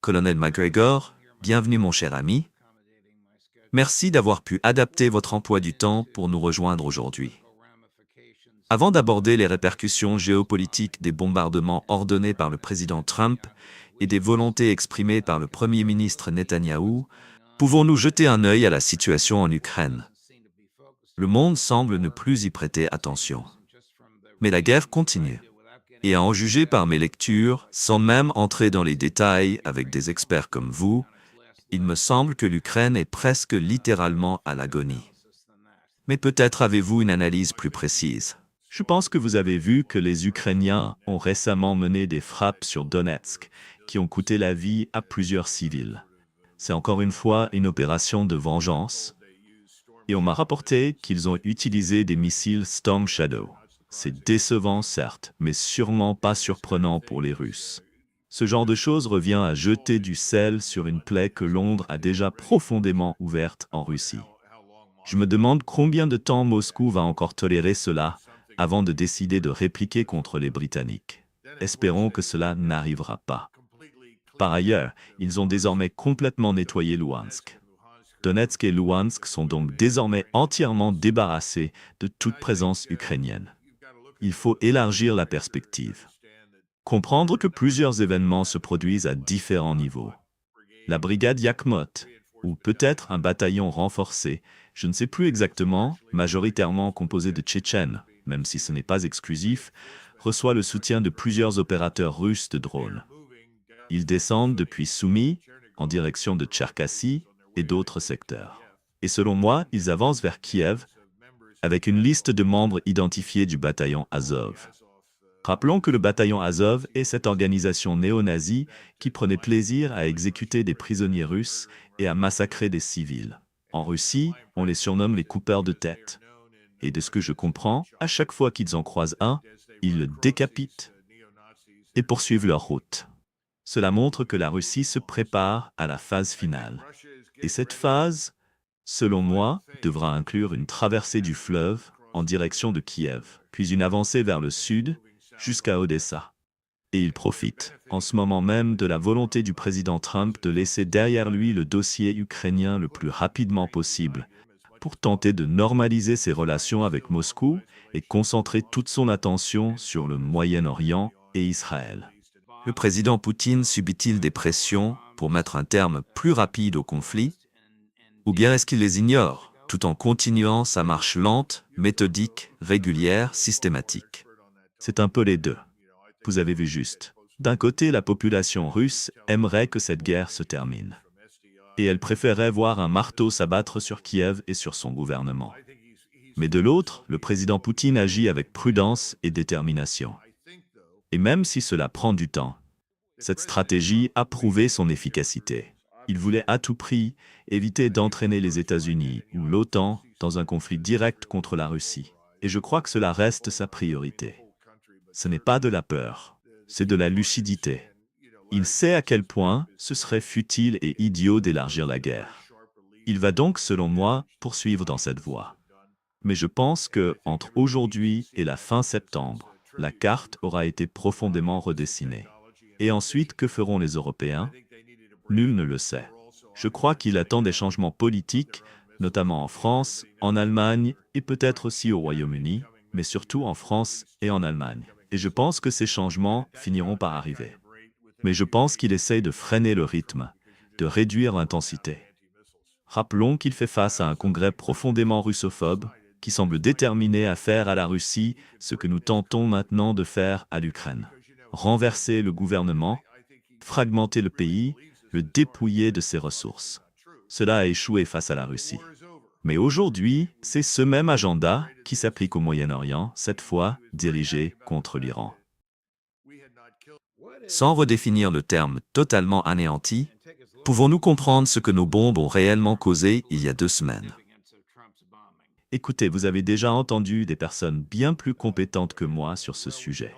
Colonel McGregor, bienvenue mon cher ami. Merci d'avoir pu adapter votre emploi du temps pour nous rejoindre aujourd'hui. Avant d'aborder les répercussions géopolitiques des bombardements ordonnés par le président Trump et des volontés exprimées par le Premier ministre Netanyahou, pouvons-nous jeter un œil à la situation en Ukraine? Le monde semble ne plus y prêter attention. Mais la guerre continue. Et à en juger par mes lectures, sans même entrer dans les détails avec des experts comme vous, il me semble que l'Ukraine est presque littéralement à l'agonie. Mais peut-être avez-vous une analyse plus précise. Je pense que vous avez vu que les Ukrainiens ont récemment mené des frappes sur Donetsk qui ont coûté la vie à plusieurs civils. C'est encore une fois une opération de vengeance. Et on m'a rapporté qu'ils ont utilisé des missiles Storm Shadow. C'est décevant, certes, mais sûrement pas surprenant pour les Russes. Ce genre de choses revient à jeter du sel sur une plaie que Londres a déjà profondément ouverte en Russie. Je me demande combien de temps Moscou va encore tolérer cela avant de décider de répliquer contre les Britanniques. Espérons que cela n'arrivera pas. Par ailleurs, ils ont désormais complètement nettoyé Louhansk. Donetsk et Louhansk sont donc désormais entièrement débarrassés de toute présence ukrainienne. Il faut élargir la perspective. Comprendre que plusieurs événements se produisent à différents niveaux. La brigade Yakhmot, ou peut-être un bataillon renforcé, je ne sais plus exactement, majoritairement composé de Tchétchènes, même si ce n'est pas exclusif, reçoit le soutien de plusieurs opérateurs russes de drones. Ils descendent depuis Soumy, en direction de Tcherkassy et d'autres secteurs. Et selon moi, ils avancent vers Kiev, avec une liste de membres identifiés du bataillon Azov. Rappelons que le bataillon Azov est cette organisation néo-nazie qui prenait plaisir à exécuter des prisonniers russes et à massacrer des civils. En Russie, on les surnomme les coupeurs de tête. Et de ce que je comprends, à chaque fois qu'ils en croisent un, ils le décapitent et poursuivent leur route. Cela montre que la Russie se prépare à la phase finale. Et cette phase, selon moi, devra inclure une traversée du fleuve en direction de Kiev, puis une avancée vers le sud jusqu'à Odessa. Et il profite, en ce moment même, de la volonté du président Trump de laisser derrière lui le dossier ukrainien le plus rapidement possible, pour tenter de normaliser ses relations avec Moscou et concentrer toute son attention sur le Moyen-Orient et Israël. Le président Poutine subit-il des pressions pour mettre un terme plus rapide au conflit? Ou bien est-ce qu'il les ignore, tout en continuant sa marche lente, méthodique, régulière, systématique? C'est un peu les deux. Vous avez vu juste. D'un côté, la population russe aimerait que cette guerre se termine. Et elle préférerait voir un marteau s'abattre sur Kiev et sur son gouvernement. Mais de l'autre, le président Poutine agit avec prudence et détermination. Et même si cela prend du temps, cette stratégie a prouvé son efficacité. Il voulait à tout prix éviter d'entraîner les États-Unis ou l'OTAN dans un conflit direct contre la Russie. Et je crois que cela reste sa priorité. Ce n'est pas de la peur, c'est de la lucidité. Il sait à quel point ce serait futile et idiot d'élargir la guerre. Il va donc, selon moi, poursuivre dans cette voie. Mais je pense que, entre aujourd'hui et la fin septembre, la carte aura été profondément redessinée. Et ensuite, que feront les Européens? Nul ne le sait. Je crois qu'il attend des changements politiques, notamment en France, en Allemagne et peut-être aussi au Royaume-Uni, mais surtout en France et en Allemagne. Et je pense que ces changements finiront par arriver. Mais je pense qu'il essaye de freiner le rythme, de réduire l'intensité. Rappelons qu'il fait face à un Congrès profondément russophobe, qui semble déterminé à faire à la Russie ce que nous tentons maintenant de faire à l'Ukraine. Renverser le gouvernement, fragmenter le pays, le dépouiller de ses ressources. Cela a échoué face à la Russie. Mais aujourd'hui, c'est ce même agenda qui s'applique au Moyen-Orient, cette fois dirigé contre l'Iran. Sans redéfinir le terme totalement anéanti, pouvons-nous comprendre ce que nos bombes ont réellement causé il y a 2 semaines? Écoutez, vous avez déjà entendu des personnes bien plus compétentes que moi sur ce sujet.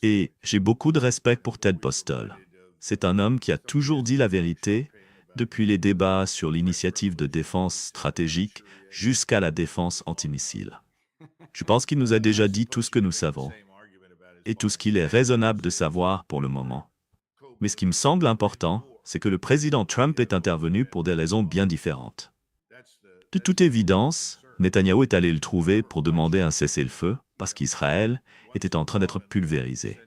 Et j'ai beaucoup de respect pour Ted Postol. C'est un homme qui a toujours dit la vérité, depuis les débats sur l'initiative de défense stratégique jusqu'à la défense antimissile. Je pense qu'il nous a déjà dit tout ce que nous savons, et tout ce qu'il est raisonnable de savoir pour le moment. Mais ce qui me semble important, c'est que le président Trump est intervenu pour des raisons bien différentes. De toute évidence, Netanyahou est allé le trouver pour demander un cessez-le-feu parce qu'Israël était en train d'être pulvérisé.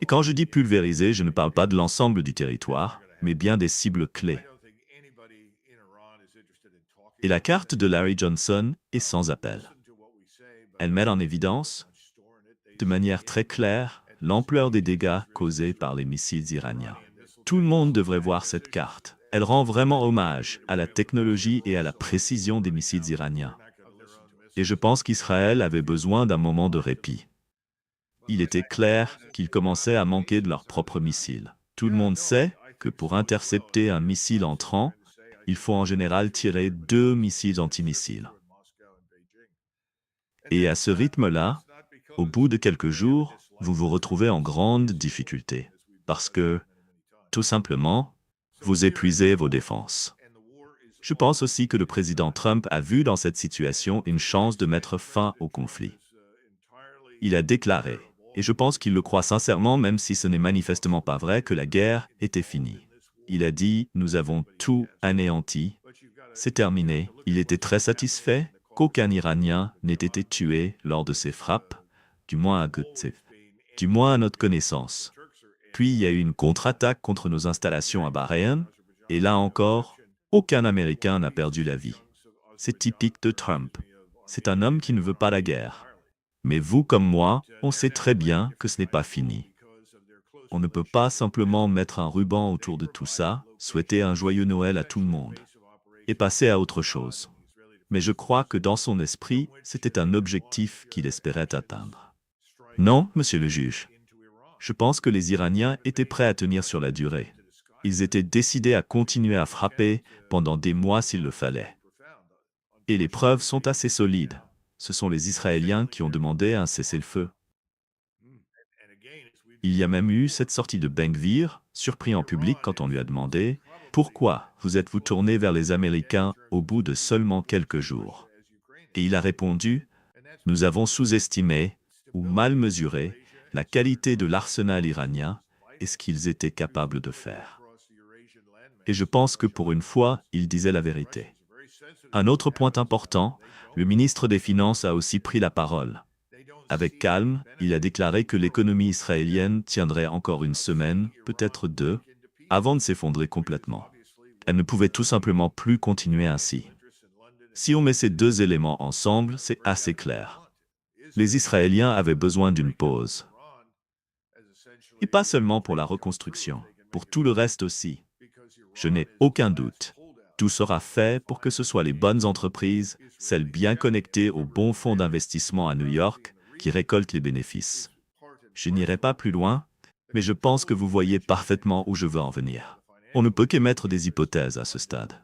Et quand je dis pulvérisé, je ne parle pas de l'ensemble du territoire, mais bien des cibles clés. Et la carte de Larry Johnson est sans appel. Elle met en évidence, de manière très claire, l'ampleur des dégâts causés par les missiles iraniens. Tout le monde devrait voir cette carte. Elle rend vraiment hommage à la technologie et à la précision des missiles iraniens. Et je pense qu'Israël avait besoin d'un moment de répit. Il était clair qu'ils commençaient à manquer de leurs propres missiles. Tout le monde sait que pour intercepter un missile entrant, il faut en général tirer 2 missiles antimissiles. Et à ce rythme-là, au bout de quelques jours, vous vous retrouvez en grande difficulté. Parce que, tout simplement, vous épuisez vos défenses. Je pense aussi que le président Trump a vu dans cette situation une chance de mettre fin au conflit. Il a déclaré, et je pense qu'il le croit sincèrement même si ce n'est manifestement pas vrai, que la guerre était finie. Il a dit « Nous avons tout anéanti, c'est terminé ». Il était très satisfait qu'aucun Iranien n'ait été tué lors de ces frappes, du moins à notre connaissance. Puis il y a eu une contre-attaque contre nos installations à Bahreïn, et là encore, aucun Américain n'a perdu la vie. C'est typique de Trump. C'est un homme qui ne veut pas la guerre. Mais vous comme moi, on sait très bien que ce n'est pas fini. On ne peut pas simplement mettre un ruban autour de tout ça, souhaiter un joyeux Noël à tout le monde, et passer à autre chose. Mais je crois que dans son esprit, c'était un objectif qu'il espérait atteindre. Non, monsieur le juge. Je pense que les Iraniens étaient prêts à tenir sur la durée. Ils étaient décidés à continuer à frapper pendant des mois s'il le fallait. Et les preuves sont assez solides. Ce sont les Israéliens qui ont demandé un cessez-le-feu. Il y a même eu cette sortie de Ben-Gvir, surpris en public quand on lui a demandé « Pourquoi vous êtes-vous tourné vers les Américains au bout de seulement quelques jours ?» Et il a répondu « Nous avons sous-estimé ou mal mesuré la qualité de l'arsenal iranien et ce qu'ils étaient capables de faire. » Et je pense que pour une fois, il disait la vérité. Un autre point important, le ministre des Finances a aussi pris la parole. Avec calme, il a déclaré que l'économie israélienne tiendrait encore une semaine, peut-être 2, avant de s'effondrer complètement. Elle ne pouvait tout simplement plus continuer ainsi. Si on met ces deux éléments ensemble, c'est assez clair. Les Israéliens avaient besoin d'une pause. Et pas seulement pour la reconstruction, pour tout le reste aussi. Je n'ai aucun doute. Tout sera fait pour que ce soit les bonnes entreprises, celles bien connectées au bon fonds d'investissement à New York, qui récoltent les bénéfices. Je n'irai pas plus loin, mais je pense que vous voyez parfaitement où je veux en venir. On ne peut qu'émettre des hypothèses à ce stade.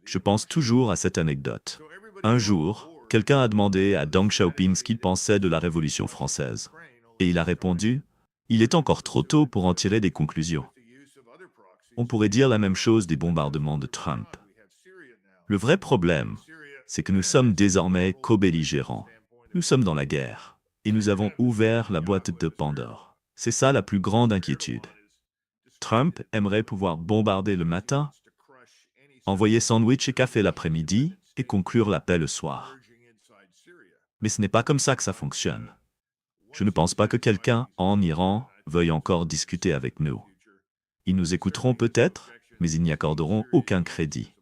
Je pense toujours à cette anecdote. Un jour, quelqu'un a demandé à Deng Xiaoping ce qu'il pensait de la Révolution française. Et il a répondu « Il est encore trop tôt pour en tirer des conclusions. » On pourrait dire la même chose des bombardements de Trump. Le vrai problème, c'est que nous sommes désormais co-belligérants. Nous sommes dans la guerre, et nous avons ouvert la boîte de Pandore. C'est ça la plus grande inquiétude. Trump aimerait pouvoir bombarder le matin, envoyer sandwich et café l'après-midi, et conclure la paix le soir. Mais ce n'est pas comme ça que ça fonctionne. Je ne pense pas que quelqu'un en Iran veuille encore discuter avec nous. Ils nous écouteront peut-être, mais ils n'y accorderont aucun crédit.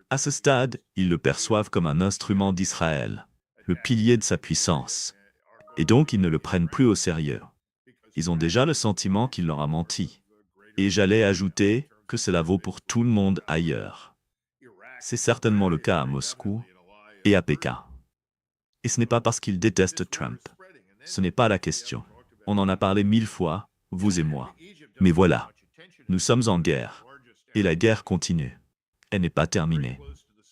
À ce stade, ils le perçoivent comme un instrument d'Israël, le pilier de sa puissance. Et donc, ils ne le prennent plus au sérieux. Ils ont déjà le sentiment qu'il leur a menti. Et j'allais ajouter que cela vaut pour tout le monde ailleurs. C'est certainement le cas à Moscou et à Pékin. Et ce n'est pas parce qu'ils détestent Trump. Ce n'est pas la question. On en a parlé 1000 fois, vous et moi. Mais voilà. Nous sommes en guerre. Et la guerre continue. Elle n'est pas terminée.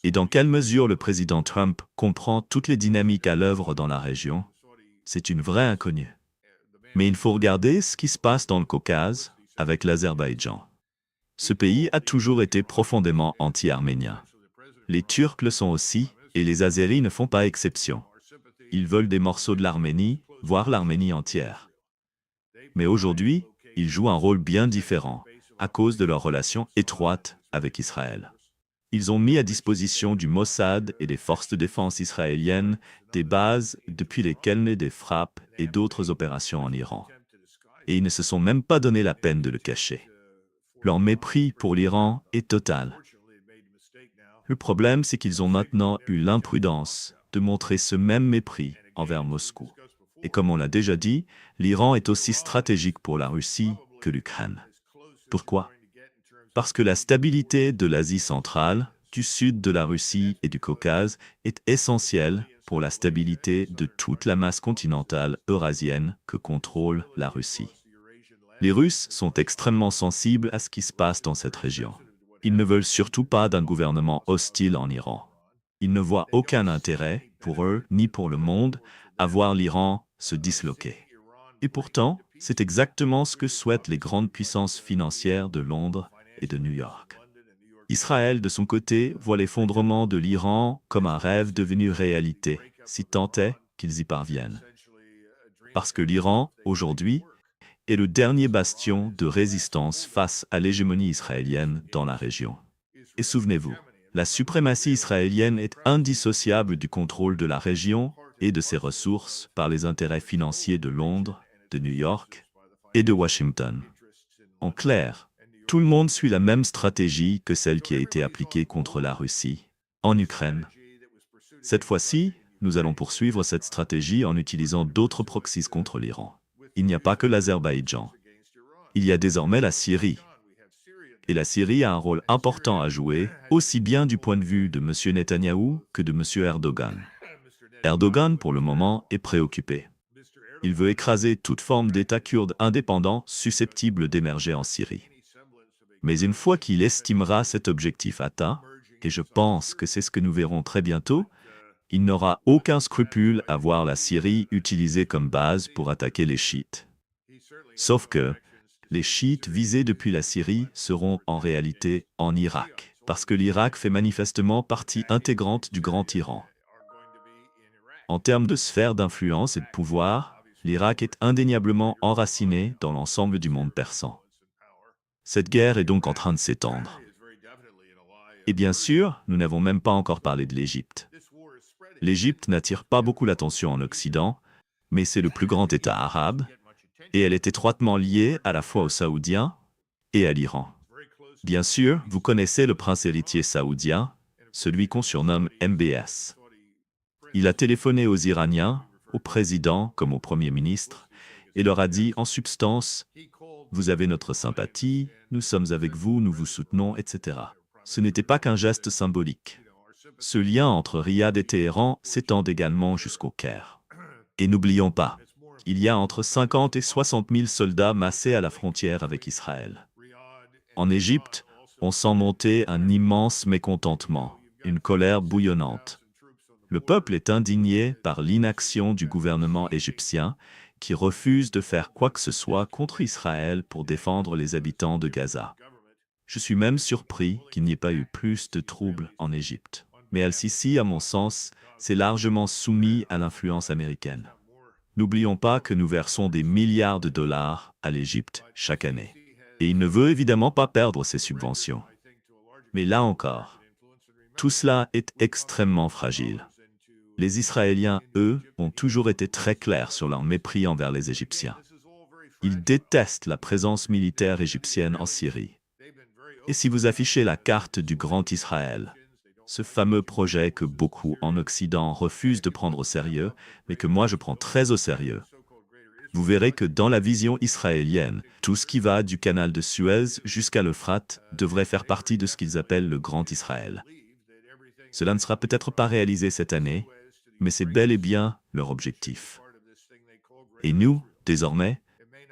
Et dans quelle mesure le président Trump comprend toutes les dynamiques à l'œuvre dans la région? C'est une vraie inconnue. Mais il faut regarder ce qui se passe dans le Caucase avec l'Azerbaïdjan. Ce pays a toujours été profondément anti-arménien. Les Turcs le sont aussi, et les Azéris ne font pas exception. Ils veulent des morceaux de l'Arménie, voire l'Arménie entière. Mais aujourd'hui, ils jouent un rôle bien différent, à cause de leur relation étroite avec Israël. Ils ont mis à disposition du Mossad et des forces de défense israéliennes des bases depuis lesquelles naissent des frappes et d'autres opérations en Iran. Et ils ne se sont même pas donné la peine de le cacher. Leur mépris pour l'Iran est total. Le problème, c'est qu'ils ont maintenant eu l'imprudence de montrer ce même mépris envers Moscou. Et comme on l'a déjà dit, l'Iran est aussi stratégique pour la Russie que l'Ukraine. Pourquoi? Parce que la stabilité de l'Asie centrale, du sud de la Russie et du Caucase est essentielle pour la stabilité de toute la masse continentale eurasienne que contrôle la Russie. Les Russes sont extrêmement sensibles à ce qui se passe dans cette région. Ils ne veulent surtout pas d'un gouvernement hostile en Iran. Ils ne voient aucun intérêt, pour eux ni pour le monde, à voir l'Iran se disloquer. Et pourtant, c'est exactement ce que souhaitent les grandes puissances financières de Londres et de New York. Israël, de son côté, voit l'effondrement de l'Iran comme un rêve devenu réalité, si tant est qu'ils y parviennent. Parce que l'Iran, aujourd'hui, est le dernier bastion de résistance face à l'hégémonie israélienne dans la région. Et souvenez-vous, la suprématie israélienne est indissociable du contrôle de la région et de ses ressources par les intérêts financiers de Londres, de New York et de Washington. En clair, tout le monde suit la même stratégie que celle qui a été appliquée contre la Russie, en Ukraine. Cette fois-ci, nous allons poursuivre cette stratégie en utilisant d'autres proxies contre l'Iran. Il n'y a pas que l'Azerbaïdjan. Il y a désormais la Syrie. Et la Syrie a un rôle important à jouer, aussi bien du point de vue de M. Netanyahou que de M. Erdogan. Erdogan, pour le moment, est préoccupé. Il veut écraser toute forme d'État kurde indépendant susceptible d'émerger en Syrie. Mais une fois qu'il estimera cet objectif atteint, et je pense que c'est ce que nous verrons très bientôt, il n'aura aucun scrupule à voir la Syrie utilisée comme base pour attaquer les chiites. Sauf que les chiites visés depuis la Syrie seront en réalité en Irak, parce que l'Irak fait manifestement partie intégrante du Grand Iran. En termes de sphère d'influence et de pouvoir, l'Irak est indéniablement enraciné dans l'ensemble du monde persan. Cette guerre est donc en train de s'étendre. Et bien sûr, nous n'avons même pas encore parlé de l'Égypte. L'Égypte n'attire pas beaucoup l'attention en Occident, mais c'est le plus grand État arabe, et elle est étroitement liée à la fois aux Saoudiens et à l'Iran. Bien sûr, vous connaissez le prince héritier saoudien, celui qu'on surnomme MBS. Il a téléphoné aux Iraniens, au président comme au Premier ministre, et leur a dit en substance « Vous avez notre sympathie, nous sommes avec vous, nous vous soutenons, etc. » Ce n'était pas qu'un geste symbolique. Ce lien entre Riyad et Téhéran s'étend également jusqu'au Caire. Et n'oublions pas, il y a entre 50 et 60 000 soldats massés à la frontière avec Israël. En Égypte, on sent monter un immense mécontentement, une colère bouillonnante. Le peuple est indigné par l'inaction du gouvernement égyptien qui refuse de faire quoi que ce soit contre Israël pour défendre les habitants de Gaza. Je suis même surpris qu'il n'y ait pas eu plus de troubles en Égypte. Mais Al-Sisi, à mon sens, s'est largement soumis à l'influence américaine. N'oublions pas que nous versons des milliards de dollars à l'Égypte chaque année. Et il ne veut évidemment pas perdre ses subventions. Mais là encore, tout cela est extrêmement fragile. Les Israéliens, eux, ont toujours été très clairs sur leur mépris envers les Égyptiens. Ils détestent la présence militaire égyptienne en Syrie. Et si vous affichez la carte du Grand Israël, ce fameux projet que beaucoup en Occident refusent de prendre au sérieux, mais que moi je prends très au sérieux, vous verrez que dans la vision israélienne, tout ce qui va du canal de Suez jusqu'à l'Euphrate devrait faire partie de ce qu'ils appellent le Grand Israël. Cela ne sera peut-être pas réalisé cette année, mais c'est bel et bien leur objectif. Et nous, désormais,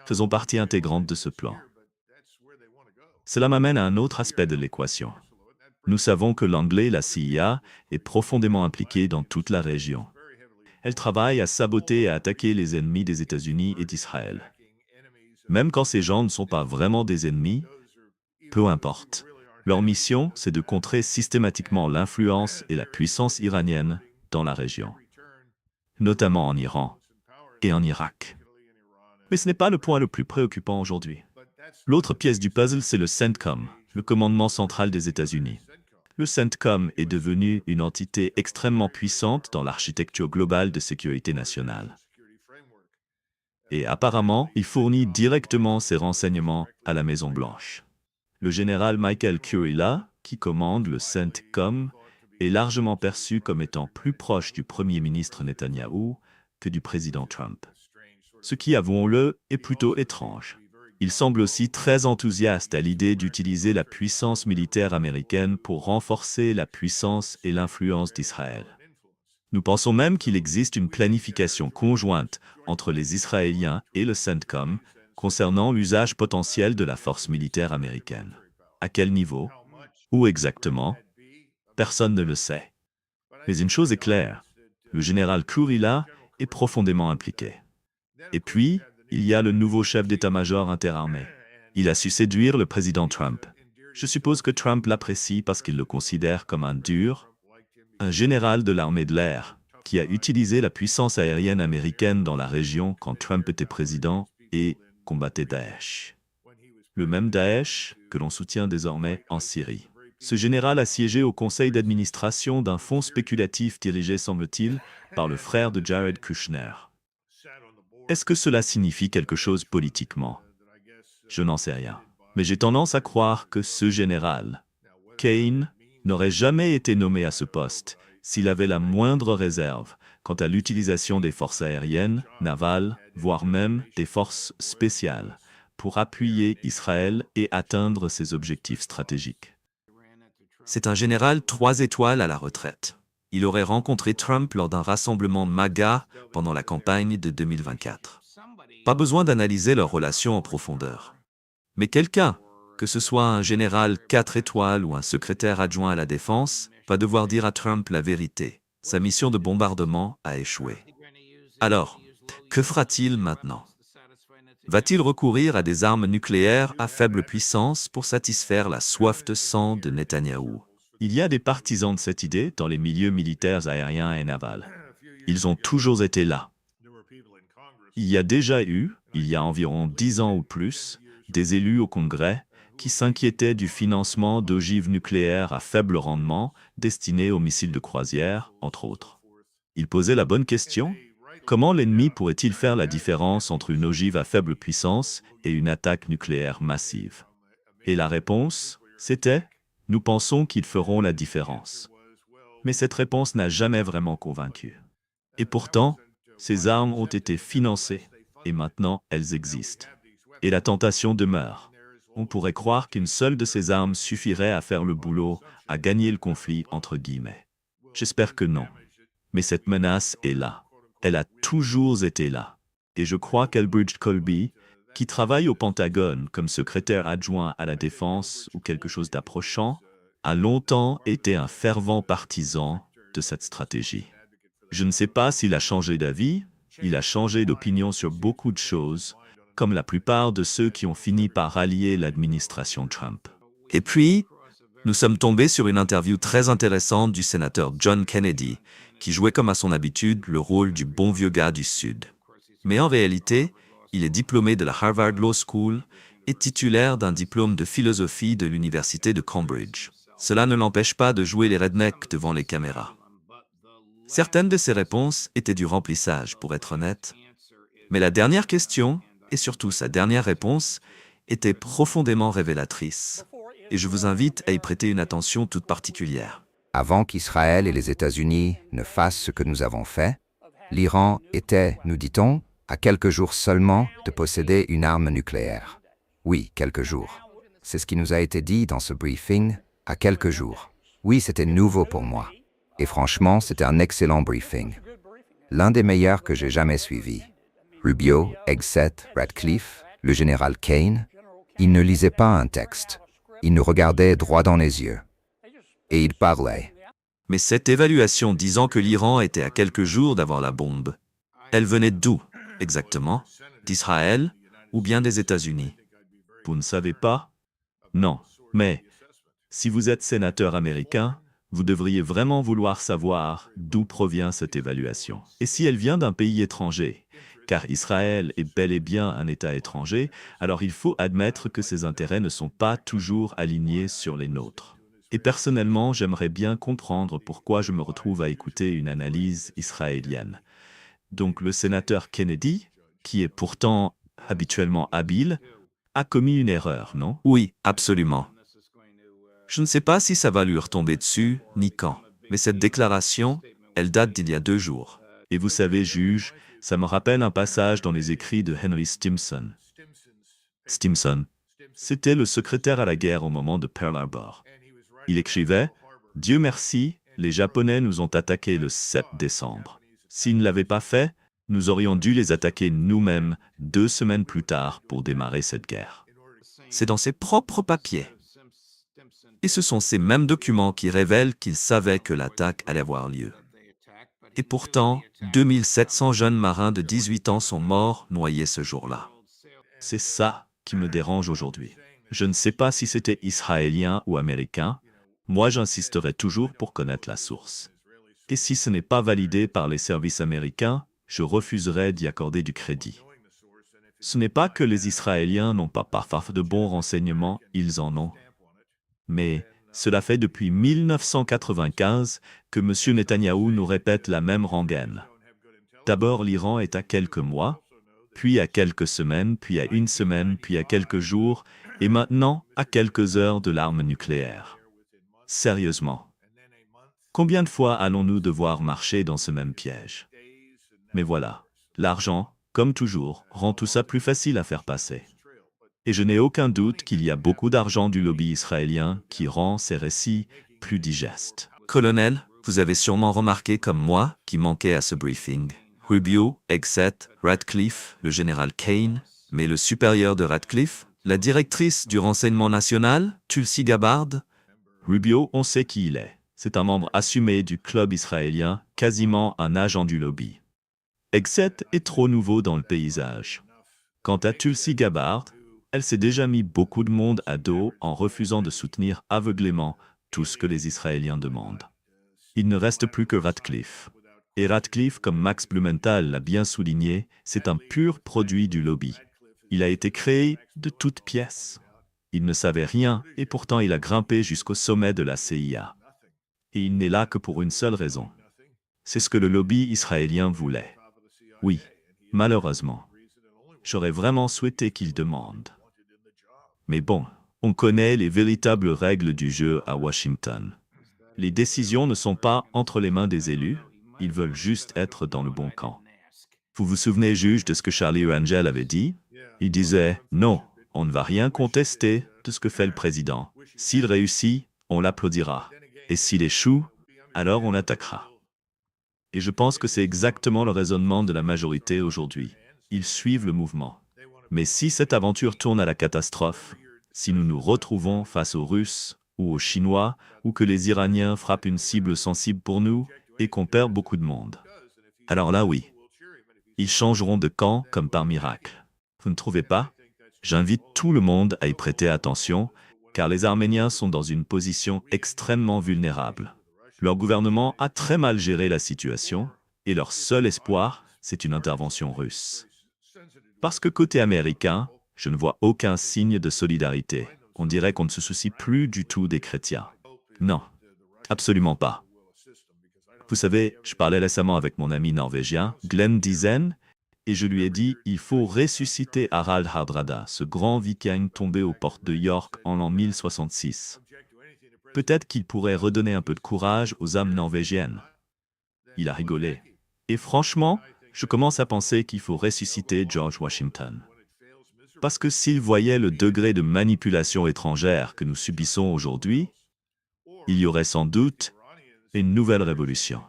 faisons partie intégrante de ce plan. Cela m'amène à un autre aspect de l'équation. Nous savons que l'anglais, la CIA, est profondément impliquée dans toute la région. Elle travaille à saboter et à attaquer les ennemis des États-Unis et d'Israël. Même quand ces gens ne sont pas vraiment des ennemis, peu importe. Leur mission, c'est de contrer systématiquement l'influence et la puissance iranienne dans la région, notamment en Iran et en Irak. Mais ce n'est pas le point le plus préoccupant aujourd'hui. L'autre pièce du puzzle, c'est le CENTCOM, le commandement central des États-Unis. Le CENTCOM est devenu une entité extrêmement puissante dans l'architecture globale de sécurité nationale. Et apparemment, il fournit directement ses renseignements à la Maison-Blanche. Le général Michael Kurilla, qui commande le CENTCOM, est largement perçu comme étant plus proche du Premier ministre Netanyahou que du président Trump. Ce qui, avouons-le, est plutôt étrange. Il semble aussi très enthousiaste à l'idée d'utiliser la puissance militaire américaine pour renforcer la puissance et l'influence d'Israël. Nous pensons même qu'il existe une planification conjointe entre les Israéliens et le CENTCOM concernant l'usage potentiel de la force militaire américaine. À quel niveau? Où exactement? Personne ne le sait. Mais une chose est claire, le général Kurilla est profondément impliqué. Et puis, il y a le nouveau chef d'état-major interarmé. Il a su séduire le président Trump. Je suppose que Trump l'apprécie parce qu'il le considère comme un dur, un général de l'armée de l'air, qui a utilisé la puissance aérienne américaine dans la région quand Trump était président et combattait Daesh. Le même Daesh que l'on soutient désormais en Syrie. Ce général a siégé au conseil d'administration d'un fonds spéculatif dirigé, semble-t-il, par le frère de Jared Kushner. Est-ce que cela signifie quelque chose politiquement? Je n'en sais rien. Mais j'ai tendance à croire que ce général, Kane, n'aurait jamais été nommé à ce poste s'il avait la moindre réserve quant à l'utilisation des forces aériennes, navales, voire même des forces spéciales, pour appuyer Israël et atteindre ses objectifs stratégiques. C'est un général 3 étoiles à la retraite. Il aurait rencontré Trump lors d'un rassemblement MAGA pendant la campagne de 2024. Pas besoin d'analyser leur relation en profondeur. Mais quelqu'un, que ce soit un général 4 étoiles ou un secrétaire adjoint à la défense, va devoir dire à Trump la vérité. Sa mission de bombardement a échoué. Alors, que fera-t-il maintenant? Va-t-il recourir à des armes nucléaires à faible puissance pour satisfaire la soif de sang de Netanyahou? Il y a des partisans de cette idée dans les milieux militaires aériens et navals. Ils ont toujours été là. Il y a déjà eu, il y a environ 10 ans ou plus, des élus au Congrès qui s'inquiétaient du financement d'ogives nucléaires à faible rendement destinées aux missiles de croisière, entre autres. Ils posaient la bonne question: comment l'ennemi pourrait-il faire la différence entre une ogive à faible puissance et une attaque nucléaire massive? Et la réponse, c'était: nous pensons qu'ils feront la différence. Mais cette réponse n'a jamais vraiment convaincu. Et pourtant, ces armes ont été financées, et maintenant elles existent. Et la tentation demeure. On pourrait croire qu'une seule de ces armes suffirait à faire le boulot, à gagner le conflit, entre guillemets. J'espère que non. Mais cette menace est là. Elle a toujours été là. Et je crois qu'Elbridge Colby, qui travaille au Pentagone comme secrétaire adjoint à la défense ou quelque chose d'approchant, a longtemps été un fervent partisan de cette stratégie. Je ne sais pas s'il a changé d'avis, il a changé d'opinion sur beaucoup de choses, comme la plupart de ceux qui ont fini par rallier l'administration Trump. Et puis, nous sommes tombés sur une interview très intéressante du sénateur John Kennedy, qui jouait comme à son habitude le rôle du bon vieux gars du Sud. Mais en réalité, il est diplômé de la Harvard Law School et titulaire d'un diplôme de philosophie de l'université de Cambridge. Cela ne l'empêche pas de jouer les rednecks devant les caméras. Certaines de ses réponses étaient du remplissage, pour être honnête. Mais la dernière question, et surtout sa dernière réponse, était profondément révélatrice. Et je vous invite à y prêter une attention toute particulière. Avant qu'Israël et les États-Unis ne fassent ce que nous avons fait, l'Iran était, nous dit-on, à quelques jours seulement de posséder une arme nucléaire. Oui, quelques jours. C'est ce qui nous a été dit dans ce briefing, à quelques jours. Oui, c'était nouveau pour moi. Et franchement, c'était un excellent briefing. L'un des meilleurs que j'ai jamais suivi. Rubio, Hegseth, Radcliffe, le général Kane, ils ne lisaient pas un texte. Ils nous regardaient droit dans les yeux. Et ils parlaient. Mais cette évaluation disant que l'Iran était à quelques jours d'avoir la bombe, elle venait d'où, exactement? D'Israël ou bien des États-Unis? Vous ne savez pas? Non. Mais, si vous êtes sénateur américain, vous devriez vraiment vouloir savoir d'où provient cette évaluation. Et si elle vient d'un pays étranger, car Israël est bel et bien un État étranger, alors il faut admettre que ses intérêts ne sont pas toujours alignés sur les nôtres. Et personnellement, j'aimerais bien comprendre pourquoi je me retrouve à écouter une analyse israélienne. Donc le sénateur Kennedy, qui est pourtant habituellement habile, a commis une erreur, non? Oui, absolument. Je ne sais pas si ça va lui retomber dessus, ni quand. Mais cette déclaration, elle date d'il y a 2 jours. Et vous savez, juge, ça me rappelle un passage dans les écrits de Henry Stimson. Stimson, c'était le secrétaire à la guerre au moment de Pearl Harbor. Il écrivait « Dieu merci, les Japonais nous ont attaqués le 7 décembre. S'ils ne l'avaient pas fait, nous aurions dû les attaquer nous-mêmes 2 semaines plus tard pour démarrer cette guerre. » C'est dans ses propres papiers. Et ce sont ces mêmes documents qui révèlent qu'il savait que l'attaque allait avoir lieu. Et pourtant, 2700 jeunes marins de 18 ans sont morts noyés ce jour-là. C'est ça qui me dérange aujourd'hui. Je ne sais pas si c'était israélien ou américain. Moi, j'insisterai toujours pour connaître la source. Et si ce n'est pas validé par les services américains, je refuserai d'y accorder du crédit. Ce n'est pas que les Israéliens n'ont pas parfois de bons renseignements, ils en ont. Mais cela fait depuis 1995 que M. Netanyahou nous répète la même rengaine. D'abord, l'Iran est à quelques mois, puis à quelques semaines, puis à 1 semaine, puis à quelques jours, et maintenant à quelques heures de l'arme nucléaire. Sérieusement, combien de fois allons-nous devoir marcher dans ce même piège? Mais voilà, l'argent, comme toujours, rend tout ça plus facile à faire passer. Et je n'ai aucun doute qu'il y a beaucoup d'argent du lobby israélien qui rend ces récits plus digestes. Colonel, vous avez sûrement remarqué comme moi qu'il manquait à ce briefing Rubio, Hegseth, Radcliffe, le général Kane, mais le supérieur de Radcliffe, la directrice du renseignement national, Tulsi Gabbard. Rubio, on sait qui il est. C'est un membre assumé du club israélien, quasiment un agent du lobby. Hegseth est trop nouveau dans le paysage. Quant à Tulsi Gabbard, elle s'est déjà mis beaucoup de monde à dos en refusant de soutenir aveuglément tout ce que les Israéliens demandent. Il ne reste plus que Radcliffe. Et Radcliffe, comme Max Blumenthal l'a bien souligné, c'est un pur produit du lobby. Il a été créé de toutes pièces. Il ne savait rien et pourtant il a grimpé jusqu'au sommet de la CIA. Et il n'est là que pour une seule raison. C'est ce que le lobby israélien voulait. Oui, malheureusement. J'aurais vraiment souhaité qu'il demande. Mais bon, on connaît les véritables règles du jeu à Washington. Les décisions ne sont pas entre les mains des élus, ils veulent juste être dans le bon camp. Vous vous souvenez, juge, de ce que Charlie Rangel avait dit? Il disait « Non, on ne va rien contester de ce que fait le président. S'il réussit, on l'applaudira. Et s'il échoue, alors on attaquera. » Et je pense que c'est exactement le raisonnement de la majorité aujourd'hui. Ils suivent le mouvement. Mais si cette aventure tourne à la catastrophe, si nous nous retrouvons face aux Russes ou aux Chinois, ou que les Iraniens frappent une cible sensible pour nous et qu'on perd beaucoup de monde, alors là oui, ils changeront de camp comme par miracle. Vous ne trouvez pas? J'invite tout le monde à y prêter attention, car les Arméniens sont dans une position extrêmement vulnérable. Leur gouvernement a très mal géré la situation, et leur seul espoir, c'est une intervention russe. Parce que côté américain, je ne vois aucun signe de solidarité. On dirait qu'on ne se soucie plus du tout des chrétiens. Non, absolument pas. Vous savez, je parlais récemment avec mon ami norvégien, Glenn Diesen, et je lui ai dit « Il faut ressusciter Harald Hardrada, ce grand viking tombé aux portes de York en l'an 1066. Peut-être qu'il pourrait redonner un peu de courage aux âmes norvégiennes. » Il a rigolé. Et franchement, je commence à penser qu'il faut ressusciter George Washington. Parce que s'il voyait le degré de manipulation étrangère que nous subissons aujourd'hui, il y aurait sans doute une nouvelle révolution.